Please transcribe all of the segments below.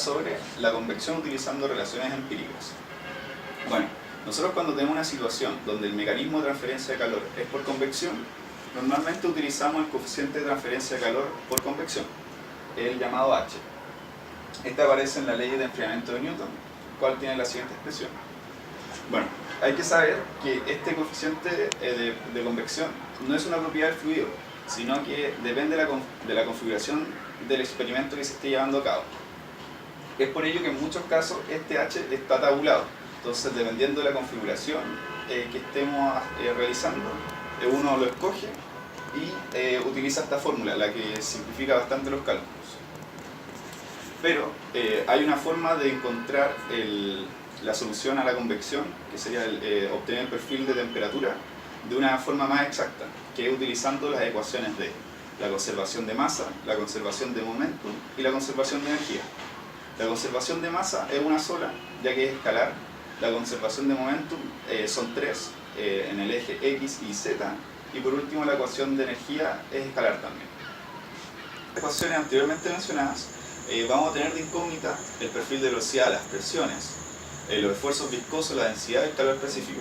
sobre la convección utilizando relaciones empíricas. Bueno, nosotros cuando tenemos una situación donde el mecanismo de transferencia de calor es por convección, normalmente utilizamos el coeficiente de transferencia de calor por convección, el llamado H. Este aparece en la ley de enfriamiento de Newton, cual tiene la siguiente expresión. Bueno, hay que saber que este coeficiente de convección no es una propiedad del fluido, sino que depende de la configuración del experimento que se esté llevando a cabo. Es por ello que en muchos casos este H está tabulado. Entonces, dependiendo de la configuración que estemos realizando, uno lo escoge y utiliza esta fórmula, la que simplifica bastante los cálculos. Pero hay una forma de encontrar la solución a la convección, que sería obtener el perfil de temperatura, de una forma más exacta, que es utilizando las ecuaciones de la conservación de masa, la conservación de momentum y la conservación de energía. La conservación de masa es una sola, ya que es escalar. La conservación de momentum son tres, en el eje X y Z. Y por último, la ecuación de energía es escalar también. Las ecuaciones anteriormente mencionadas, vamos a tener de incógnita el perfil de velocidad, las presiones, los esfuerzos viscosos, la densidad y el calor específico.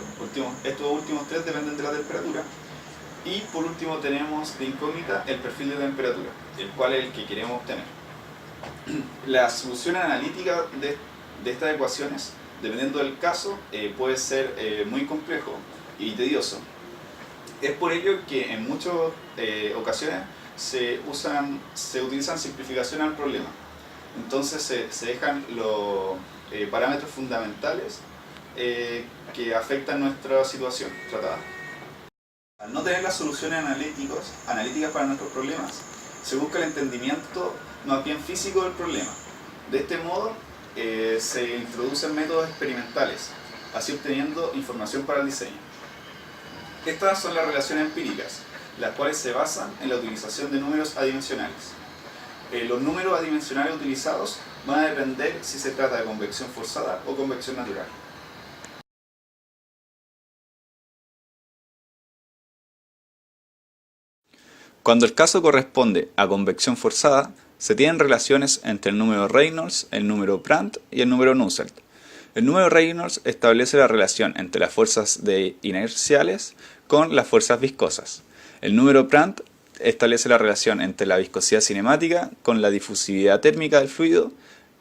Estos últimos tres dependen de la temperatura. Y por último tenemos de incógnita el perfil de temperatura, el cual es el que queremos obtener. La solución analítica de estas ecuaciones, dependiendo del caso, puede ser muy complejo y tedioso. Es por ello que en muchas ocasiones se utilizan simplificaciones al problema. Entonces se dejan los parámetros fundamentales que afectan nuestra situación tratada. Al no tener las soluciones analíticas para nuestros problemas, se busca el entendimiento más bien físico del problema. De este modo, se introducen métodos experimentales, así obteniendo información para el diseño. Estas son las relaciones empíricas, las cuales se basan en la utilización de números adimensionales. Los números adimensionales utilizados van a depender si se trata de convección forzada o convección natural. Cuando el caso corresponde a convección forzada, se tienen relaciones entre el número Reynolds, el número Brandt y el número Nusselt. El número Reynolds establece la relación entre las fuerzas inerciales con las fuerzas viscosas. El número Brandt establece la relación entre la viscosidad cinemática con la difusividad térmica del fluido,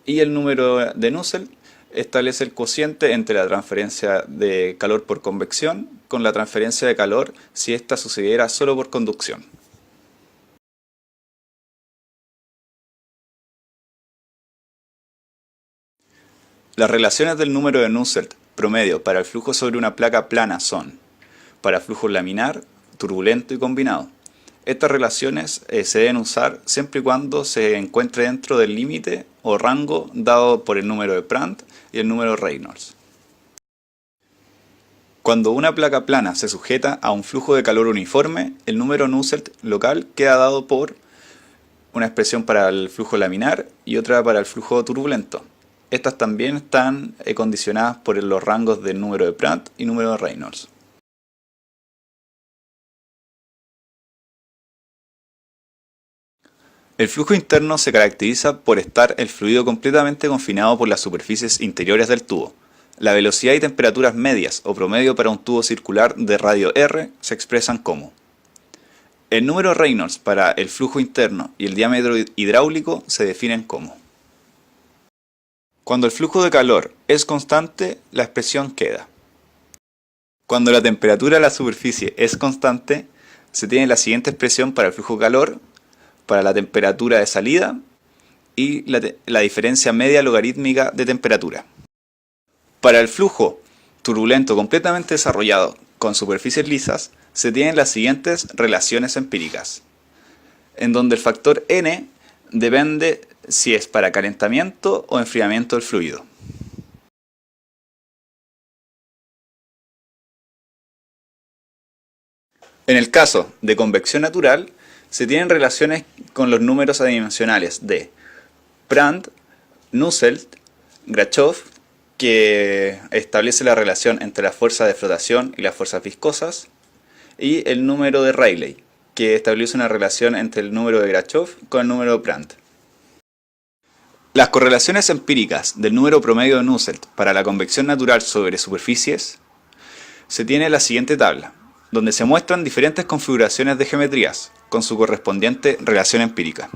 y el número de Nusselt establece el cociente entre la transferencia de calor por convección con la transferencia de calor si ésta sucediera solo por conducción. Las relaciones del número de Nusselt promedio para el flujo sobre una placa plana son: para flujo laminar, turbulento y combinado. Estas relaciones se deben usar siempre y cuando se encuentre dentro del límite o rango dado por el número de Brandt y el número Reynolds. Cuando una placa plana se sujeta a un flujo de calor uniforme, el número Nusselt local queda dado por una expresión para el flujo laminar y otra para el flujo turbulento. Estas también están condicionadas por los rangos del número de Brandt y número de Reynolds. El flujo interno se caracteriza por estar el fluido completamente confinado por las superficies interiores del tubo. La velocidad y temperaturas medias o promedio para un tubo circular de radio R se expresan como: el número Reynolds para el flujo interno y el diámetro hidráulico se definen como. Cuando el flujo de calor es constante, la expresión queda. Cuando la temperatura de la superficie es constante, se tiene la siguiente expresión para el flujo de calor, para la temperatura de salida y la diferencia media logarítmica de temperatura. Para el flujo turbulento completamente desarrollado con superficies lisas, se tienen las siguientes relaciones empíricas, en donde el factor N depende si es para calentamiento o enfriamiento del fluido. En el caso de convección natural, se tienen relaciones con los números adimensionales de Brandt, Nusselt, Grachov, que establece la relación entre la fuerza de flotación y las fuerzas viscosas, y el número de Rayleigh, que establece una relación entre el número de Grachov con el número de Brandt. Las correlaciones empíricas del número promedio de Nusselt para la convección natural sobre superficies se tiene en la siguiente tabla, donde se muestran diferentes configuraciones de geometrías con su correspondiente relación empírica.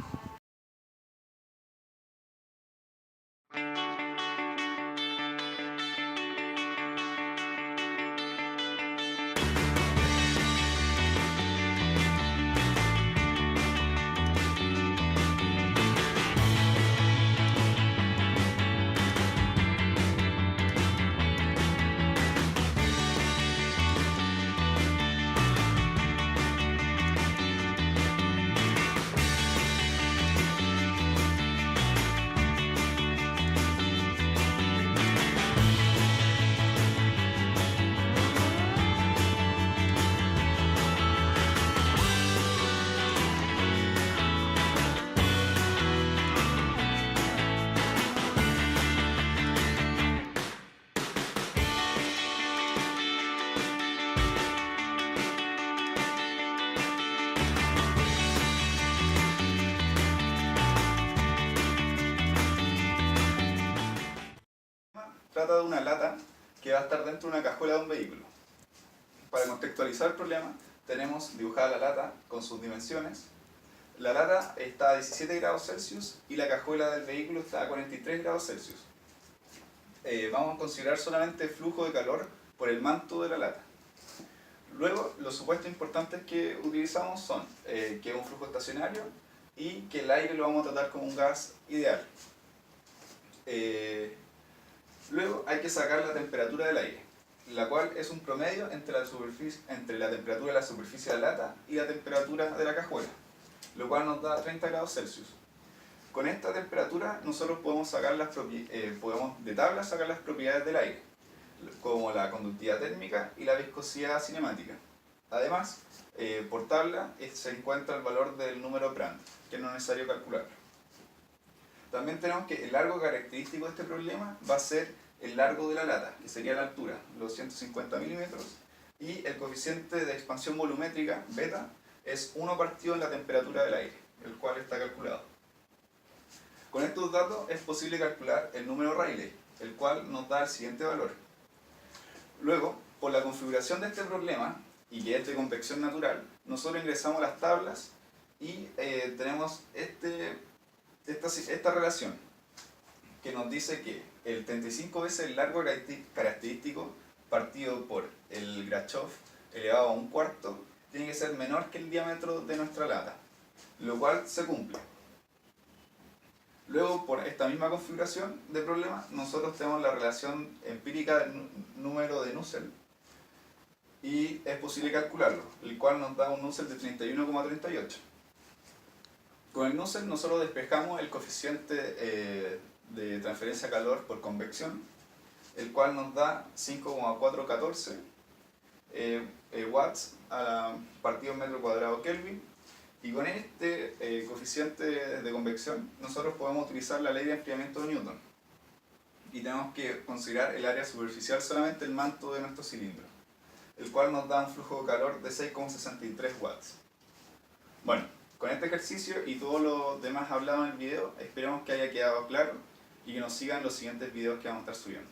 Trata de una lata que va a estar dentro de una cajuela de un vehículo. Para contextualizar el problema, tenemos dibujada la lata con sus dimensiones. La lata está a 17 grados Celsius y la cajuela del vehículo está a 43 grados Celsius. Vamos a considerar solamente el flujo de calor por el manto de la lata. Luego, los supuestos importantes que utilizamos son que es un flujo estacionario y que el aire lo vamos a tratar como un gas ideal. Luego hay que sacar la temperatura del aire, la cual es un promedio entre la temperatura de la superficie de la lata y la temperatura de la cajuela, lo cual nos da 30 grados Celsius. Con esta temperatura nosotros podemos de tabla sacar las propiedades del aire, como la conductividad térmica y la viscosidad cinemática. Además, por tabla se encuentra el valor del número Prandtl, que no es necesario calcularlo. También tenemos que el largo característico de este problema va a ser el largo de la lata, que sería la altura, los 150 milímetros, y el coeficiente de expansión volumétrica, beta, es 1 partido en la temperatura del aire, el cual está calculado. Con estos datos es posible calcular el número Rayleigh, el cual nos da el siguiente valor. Luego, por la configuración de este problema, y que es de convección natural, nosotros ingresamos las tablas y tenemos esta relación, que nos dice que el 35 veces el largo característico partido por el Grachov elevado a un cuarto tiene que ser menor que el diámetro de nuestra lata, lo cual se cumple. Luego, por esta misma configuración de problema, nosotros tenemos la relación empírica del número de Nusselt y es posible calcularlo, el cual nos da un Nusselt de 31,38. Con el Nusselt nosotros despejamos el coeficiente de transferencia de calor por convección, el cual nos da 5,414 watts partido en metro cuadrado Kelvin, y con este coeficiente de convección nosotros podemos utilizar la ley de enfriamiento de Newton y tenemos que considerar el área superficial solamente el manto de nuestro cilindro, el cual nos da un flujo de calor de 6,63 watts. Bueno, con este ejercicio y todo lo demás hablado en el video, esperamos que haya quedado claro y que nos sigan los siguientes videos que vamos a estar subiendo.